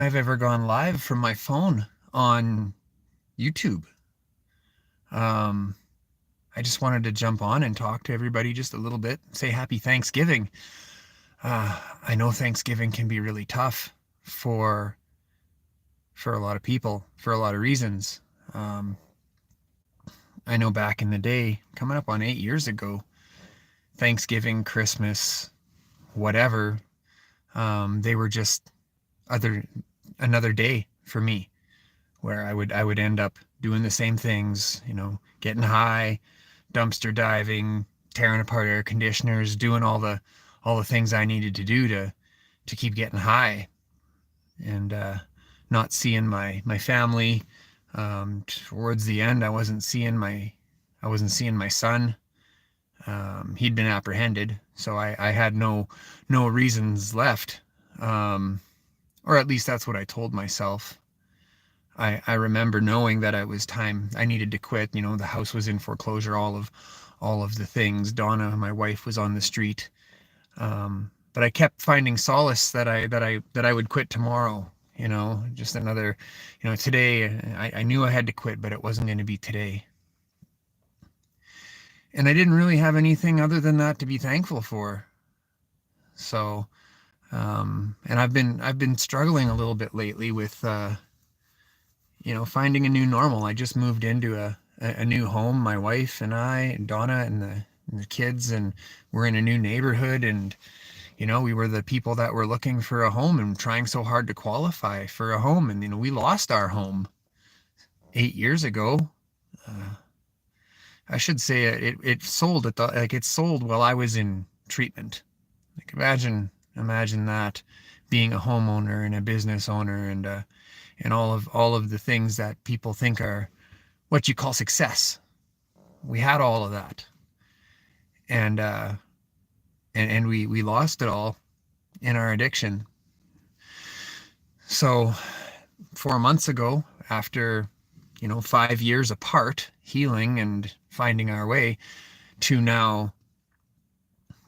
I've ever gone live from my phone on YouTube. Um, I just wanted to jump on and talk to everybody just a little bit, say happy Thanksgiving. I know Thanksgiving can be really tough for for a lot of people for a lot of reasons. Um, I know back in the day, coming up on 8 years ago, Thanksgiving, Christmas, whatever, they were just other another day for me, where I would end up doing the same things, getting high, dumpster diving, tearing apart air conditioners, doing all the things I needed to do to keep getting high, and not seeing my family. Towards the end, I wasn't seeing my son. He'd been apprehended, so I had no reasons left, um, or at least that's what I told myself. I remember knowing that it was time I needed to quit. The house was in foreclosure, all of the things. Donna, my wife, was on the street. But I kept finding solace that I would quit tomorrow. Just another, today. I knew I had to quit, but it wasn't going to be today. And I didn't really have anything other than that to be thankful for. So, and I've been struggling a little bit lately with finding a new normal. I just moved into a new home, my wife and I, and Donna and the kids, and we're in a new neighborhood. And, we were the people that were looking for a home and trying so hard to qualify for a home. And, we lost our home 8 years ago. I should say it sold it sold while I was in treatment. Like imagine that, being a homeowner and a business owner, and all of the things that people think are what you call success. We had all of that, and we lost it all in our addiction. So 4 months ago, after 5 years apart, healing and finding our way, to now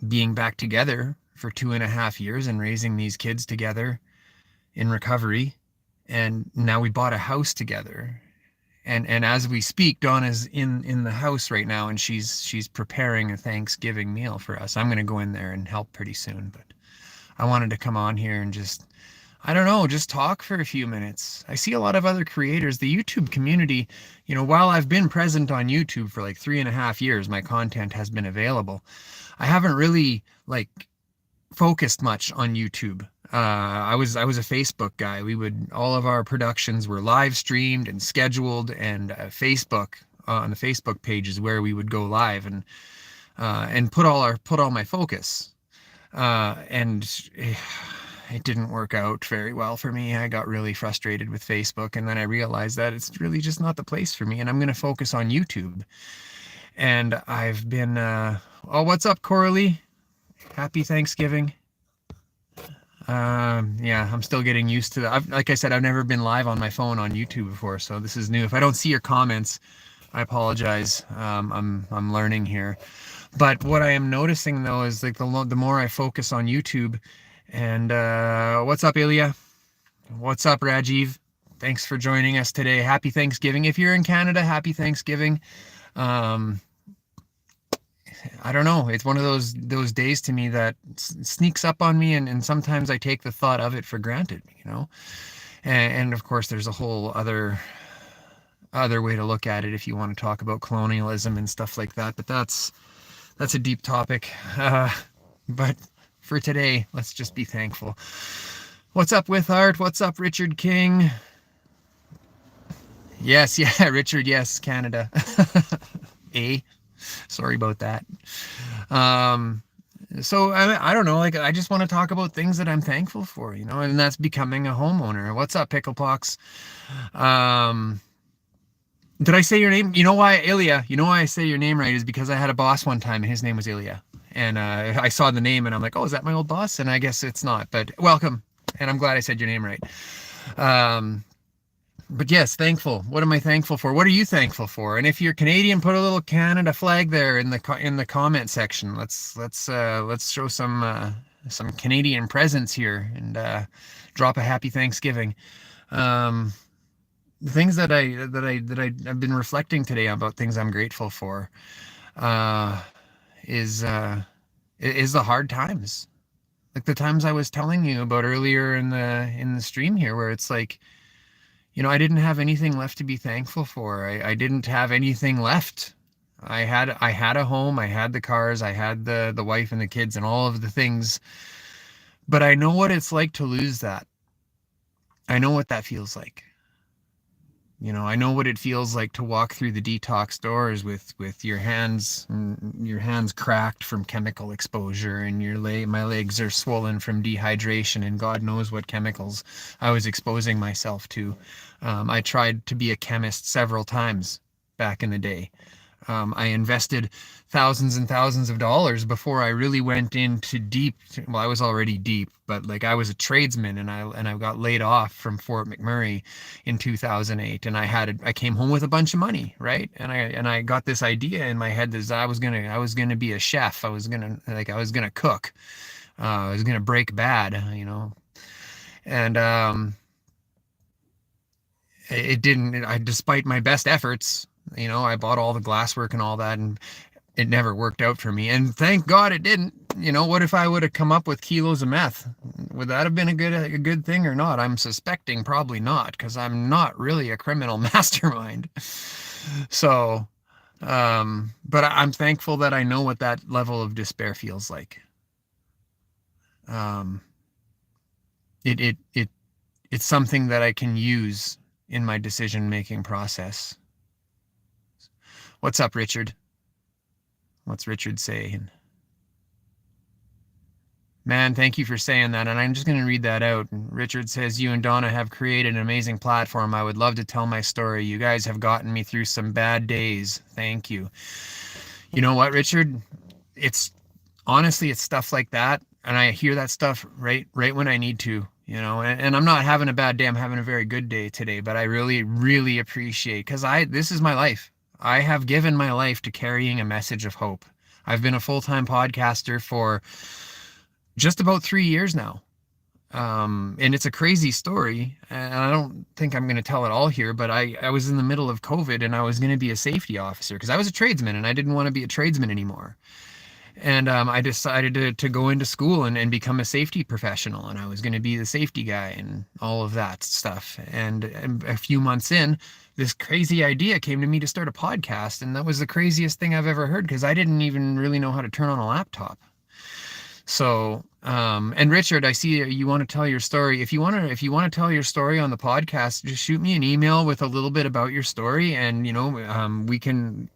being back together for 2.5 years and raising these kids together in recovery, and now we bought a house together. And as we speak, Donna's in the house right now, and she's preparing a Thanksgiving meal for us. I'm going to go in there and help pretty soon, but I wanted to come on here and just, I don't know, just talk for a few minutes. I see a lot of other creators, the YouTube community. While I've been present on YouTube for like 3.5 years, my content has been available. I haven't really focused much on YouTube. I was a Facebook guy. All of our productions were live streamed and scheduled, and Facebook, on the Facebook pages where we would go live and put all my focus. And it didn't work out very well for me. I got really frustrated with Facebook, and then I realized that it's really just not the place for me, and I'm going to focus on YouTube. And I've been, oh, what's up, Coralie? Happy Thanksgiving. Yeah, I'm still getting used to that. Like I said, I've never been live on my phone on YouTube before, so this is new. If I don't see your comments, I apologize. I'm learning here. But what I am noticing though is the more I focus on YouTube, and what's up, Ilya? What's up, Rajiv? Thanks for joining us today. Happy Thanksgiving. If you're in Canada, happy Thanksgiving. I don't know. It's one of those days to me that sneaks up on me, and sometimes I take the thought of it for granted. And of course, there's a whole other way to look at it if you want to talk about colonialism and stuff like that. But that's a deep topic. But for today, let's just be thankful. What's up, with Art? What's up, Richard King? Yes, yeah, Richard. Yes, Canada. Sorry about that. So I don't know, I just want to talk about things that I'm thankful for, and that's becoming a homeowner. What's up, Picklepox? Did I say your name? You know why, Ilya? You know why I say your name right is because I had a boss one time, and his name was Ilya. And I saw the name, and I'm like, oh, is that my old boss? And I guess it's not, but welcome. And I'm glad I said your name right. But yes, thankful. What am I thankful for? What are you thankful for? And if you're Canadian, put a little Canada flag there in the comment section. Let's show some some Canadian presence here and drop a happy Thanksgiving. Um, the things I've been reflecting today about things I'm grateful for uh, is is the hard times, like the times I was telling you about earlier in the stream here, where it's like, I didn't have anything left to be thankful for. I didn't have anything left. I had a home, I had the cars, I had the wife and the kids and all of the things, but I know what it's like to lose that. I know what that feels like. I know what it feels like to walk through the detox doors with your hands cracked from chemical exposure, and my legs are swollen from dehydration, and God knows what chemicals I was exposing myself to. I tried to be a chemist several times back in the day. I invested thousands and thousands of dollars before I really went into deep. Well, I was already deep, but like I was a tradesman, and I got laid off from Fort McMurray in 2008, and I came home with a bunch of money, right? And I got this idea in my head that I was gonna be a chef. I was gonna cook. I was gonna break bad. And it didn't. Despite my best efforts, I bought all the glasswork and all that, and it never worked out for me. And thank God it didn't. What if I would have come up with kilos of meth? Would that have been a good thing or not? I'm suspecting probably not, because I'm not really a criminal mastermind. So, but I'm thankful that I know what that level of despair feels like. Um, it's something that I can use in my decision making process. What's up, Richard? What's Richard saying? Man, thank you for saying that. And I'm just going to read that out. Richard says, you and Donna have created an amazing platform. I would love to tell my story. You guys have gotten me through some bad days. Thank you. You know what, Richard? Honestly, it's stuff like that. And I hear that stuff right when I need to, and I'm not having a bad day. I'm having a very good day today, but I really, really appreciate, because this is my life. I have given my life to carrying a message of hope. I've been a full-time podcaster for just about 3 years now. And it's a crazy story, and I don't think I'm going to tell it all here, but I was in the middle of COVID, and I was going to be a safety officer because I was a tradesman and I didn't want to be a tradesman anymore. And I decided to go into school and become a safety professional, and I was going to be the safety guy and all of that stuff. And a few months in, this crazy idea came to me to start a podcast, and that was the craziest thing I've ever heard, because I didn't even really know how to turn on a laptop. So, and Richard, I see you want to tell your story. If you want to tell your story on the podcast, just shoot me an email with a little bit about your story, and we can.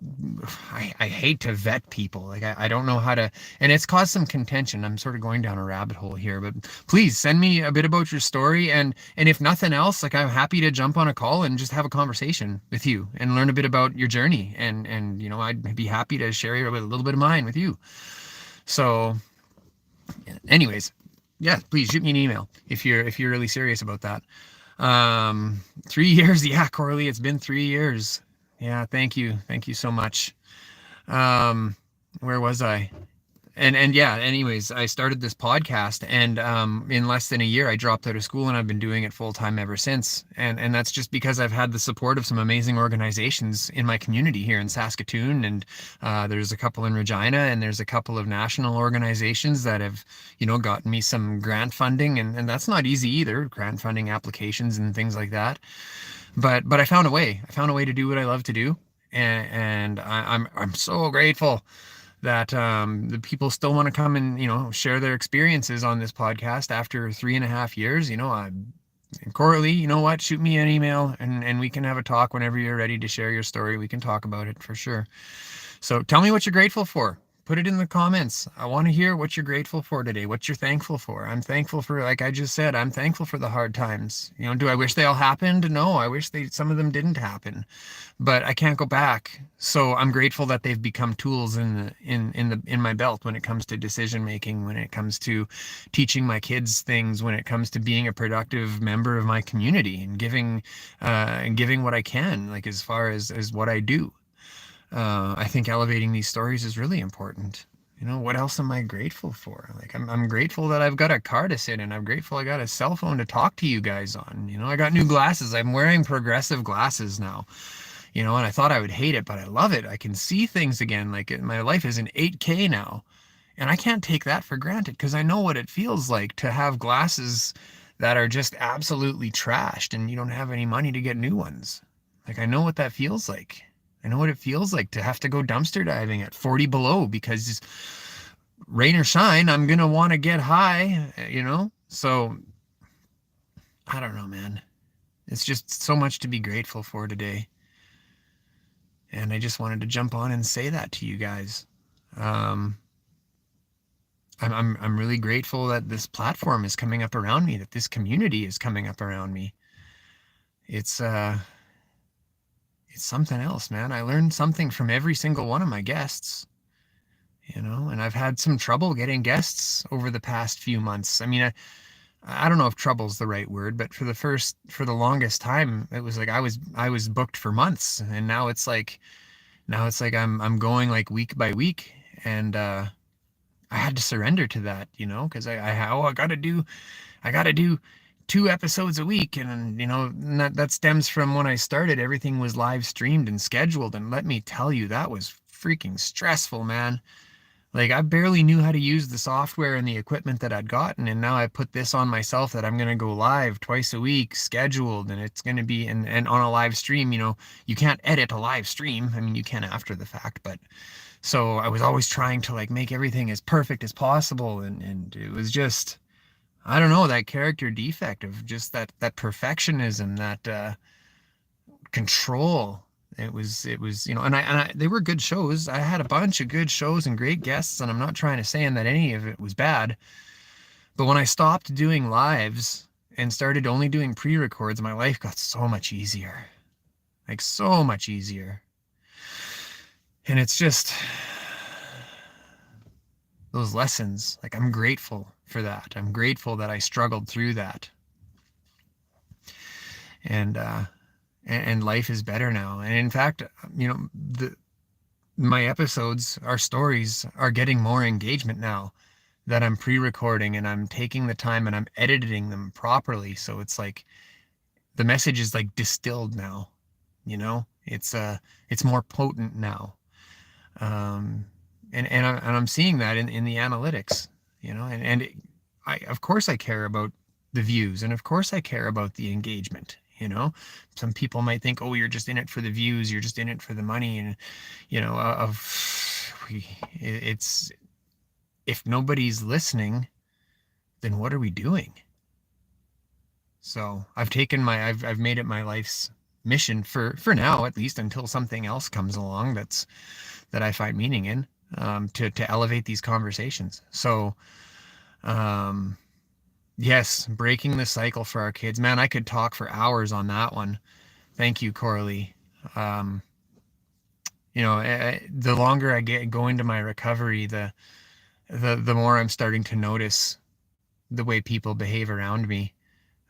I hate to vet people. Like I don't know how to, and it's caused some contention. I'm sort of going down a rabbit hole here, but please send me a bit about your story, and if nothing else, like I'm happy to jump on a call and just have a conversation with you and learn a bit about your journey, and I'd be happy to share a little bit of mine with you. So. Anyways, yeah, please shoot me an email if you're really serious about that. 3 years, yeah, Corley, it's been 3 years. Yeah, thank you so much. Where was I? And yeah, anyways, I started this podcast, and in less than a year I dropped out of school, and I've been doing it full time ever since. And that's just because I've had the support of some amazing organizations in my community here in Saskatoon, and there's a couple in Regina, and there's a couple of national organizations that have gotten me some grant funding, and that's not easy either, grant funding applications and things like that. But I found a way. To do what I love to do, and I'm so grateful that the people still want to come and share their experiences on this podcast after 3.5 years. Corley, you know what, shoot me an email, and we can have a talk whenever you're ready to share your story. We can talk about it for sure. So tell me what you're grateful for. Put it in the comments. I want to hear what you're grateful for today, what you're thankful for. I'm thankful for, like I just said, I'm thankful for the hard times. Do I wish they all happened? No, I wish some of them didn't happen, but I can't go back. So I'm grateful that they've become tools in my belt when it comes to decision making, when it comes to teaching my kids things, when it comes to being a productive member of my community and giving what I can, like as far as what I do. I think elevating these stories is really important. What else am I grateful for? Like I'm grateful that I've got a car to sit in. I'm grateful I got a cell phone to talk to you guys on. I got new glasses. I'm wearing progressive glasses now. And I thought I would hate it, but I love it. I can see things again. Like my life is in 8K now. And I can't take that for granted because I know what it feels like to have glasses that are just absolutely trashed and you don't have any money to get new ones. Like I know what that feels like. I know what it feels like to have to go dumpster diving at 40 below because rain or shine, I'm going to want to get high. So I don't know, man. It's just so much to be grateful for today. And I just wanted to jump on and say that to you guys. Um, I'm really grateful that this platform is coming up around me, that this community is coming up around me. It's something else, man. I learned something from every single one of my guests, and I've had some trouble getting guests over the past few months. I mean, I don't know if trouble's the right word, but for the longest time, it was like I was booked for months, and now it's like I'm going like week by week, and I had to surrender to that, because I gotta do 2 episodes a week, and that stems from when I started. Everything was live streamed and scheduled, and let me tell you, that was freaking stressful, man. Like I barely knew how to use the software and the equipment that I'd gotten, and now I put this on myself that I'm gonna go live twice a week, scheduled, and it's gonna be and on a live stream. You can't edit a live stream. I mean, you can after the fact, but so I was always trying to like make everything as perfect as possible, and it was just I don't know, that character defect of just that perfectionism, that control. It was and they were good shows. I had a bunch of good shows and great guests, and I'm not trying to say that any of it was bad. But when I stopped doing lives and started only doing pre-records, my life got so much easier. Like so much easier. And it's just those lessons. Like I'm grateful for that. I'm grateful that I struggled through that. And life is better now. And in fact, my episodes, our stories are getting more engagement now that I'm pre-recording and I'm taking the time and I'm editing them properly. So it's like the message is like distilled now, it's more potent now. And I'm seeing that in the analytics, of course I care about the views, and of course I care about the engagement. Some people might think, oh, you're just in it for the views, you're just in it for the money, and it's if nobody's listening, then what are we doing? So I've made it my life's mission for now, at least until something else comes along that I find meaning in, to elevate these conversations. So, yes, breaking the cycle for our kids, man, I could talk for hours on that one. Thank you, Coralie. The longer I go into my recovery, the more I'm starting to notice the way people behave around me.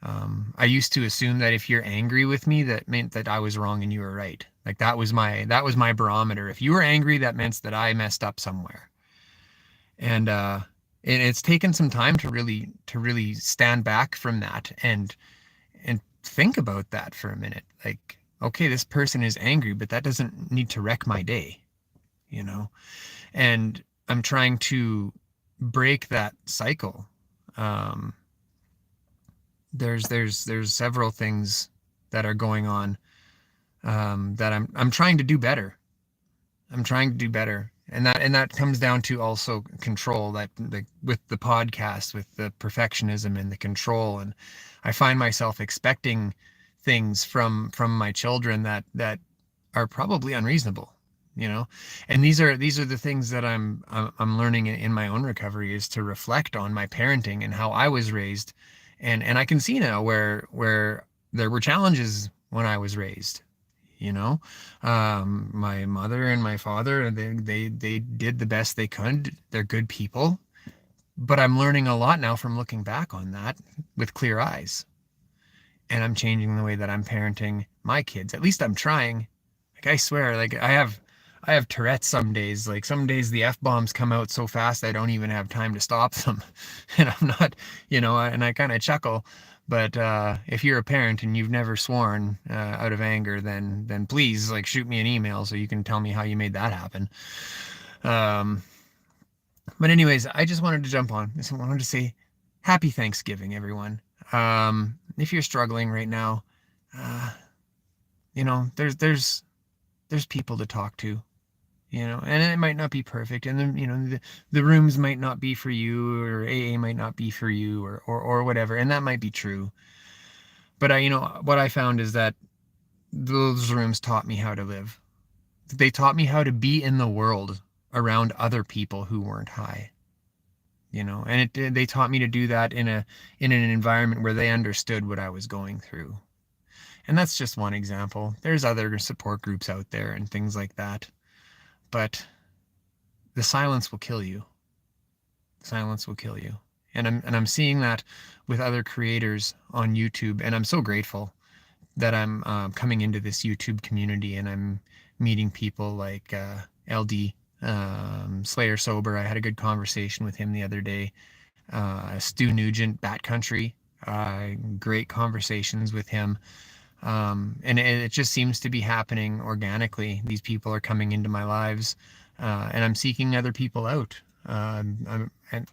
I used to assume that if you're angry with me, that meant that I was wrong and you were right. Like that was my barometer. If you were angry, that meant that I messed up somewhere. And it's taken some time to really stand back from that and think about that for a minute. Like, okay, this person is angry, but that doesn't need to wreck my day, And I'm trying to break that cycle. There's several things that are going on, that I'm trying to do better. I'm trying to do better. And that comes down to also control, that with the podcast, with the perfectionism and the control. And I find myself expecting things from my children that are probably unreasonable, and these are the things that I'm learning in my own recovery, is to reflect on my parenting and how I was raised. And I can see now where there were challenges when I was raised. My mother and my father, they did the best they could. They're good people, but I'm learning a lot now from looking back on that with clear eyes. And I'm changing the way that I'm parenting my kids. At least I'm trying. Like I swear, like I I have Tourette's some days. Like some days the F-bombs come out so fast I don't even have time to stop them. And I'm not, and I kind of chuckle. But if you're a parent and you've never sworn out of anger, then please like shoot me an email so you can tell me how you made that happen. But anyways, I just wanted to jump on. I wanted to say happy Thanksgiving, everyone. If you're struggling right now, there's people to talk to, and it might not be perfect, and then the rooms might not be for you, or AA might not be for you, or whatever, and that might be true. But what I found is that those rooms taught me how to live. They taught me how to be in the world around other people who weren't high, and they taught me to do that in an environment where they understood what I was going through. And that's just one example. There's other support groups out there and things like that. But the silence will kill you. Silence will kill you. And I'm seeing that with other creators on YouTube, and I'm so grateful that I'm coming into this YouTube community, and I'm meeting people like LD, Slayer Sober. I had a good conversation with him the other day. Stu Nugent, Bat Country, great conversations with him. And it just seems to be happening organically. These people are coming into my lives, and I'm seeking other people out. And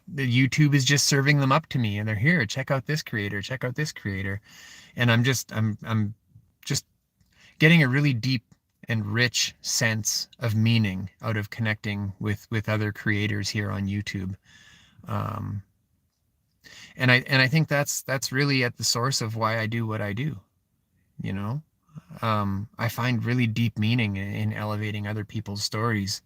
the YouTube is just serving them up to me, and they're here. Check out this creator. Check out this creator. And I'm just getting a really deep and rich sense of meaning out of connecting with other creators here on YouTube. And I think that's really at the source of why I do what I do. I find really deep meaning in elevating other people's stories,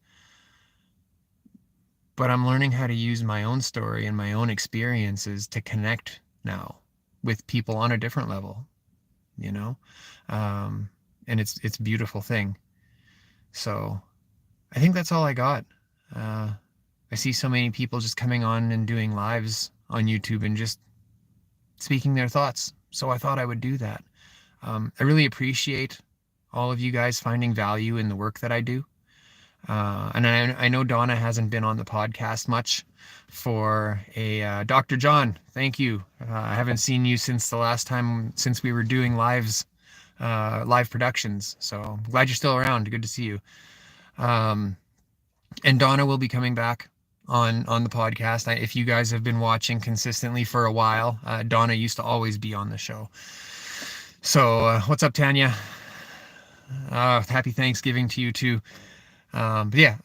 but I'm learning how to use my own story and my own experiences to connect now with people on a different level, and it's a beautiful thing. So I think that's all I got. I see so many people just coming on and doing lives on YouTube and just speaking their thoughts. So I thought I would do that. I really appreciate all of you guys finding value in the work that I do. And I know Donna hasn't been on the podcast much for Dr. John. Thank you. I haven't seen you since we were doing live productions. So I'm glad you're still around. Good to see you. And Donna will be coming back on the podcast. If you guys have been watching consistently for a while, Donna used to always be on the show. So what's up, Tanya? Happy Thanksgiving to you too. But yeah,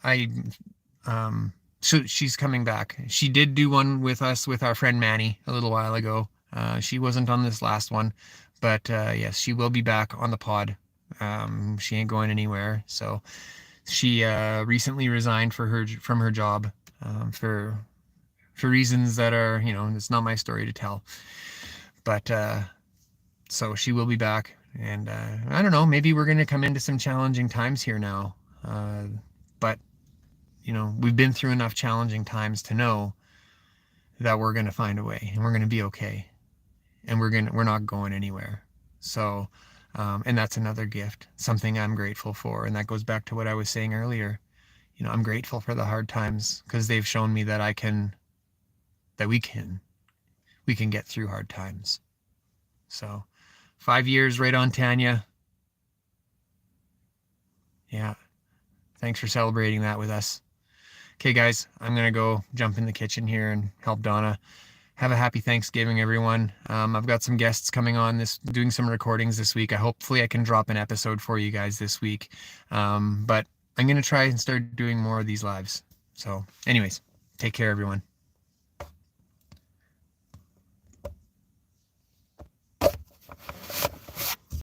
so she's coming back. She did do one with us with our friend Manny a little while ago. She wasn't on this last one, but yes, she will be back on the pod. She ain't going anywhere. So she recently resigned from her job for reasons that are, it's not my story to tell. But so she will be back, and I don't know, maybe we're going to come into some challenging times here now. But we've been through enough challenging times to know that we're going to find a way, and we're going to be okay, and we're not going anywhere. So, and that's another gift, something I'm grateful for. And that goes back to what I was saying earlier. I'm grateful for the hard times because they've shown me that we can get through hard times. So 5 years right on, Tanya. Yeah. Thanks for celebrating that with us. Okay, guys, I'm going to go jump in the kitchen here and help Donna. Have a happy Thanksgiving, everyone. I've got some guests coming on doing some recordings this week. Hopefully I can drop an episode for you guys this week. But I'm going to try and start doing more of these lives. So anyways, take care, everyone.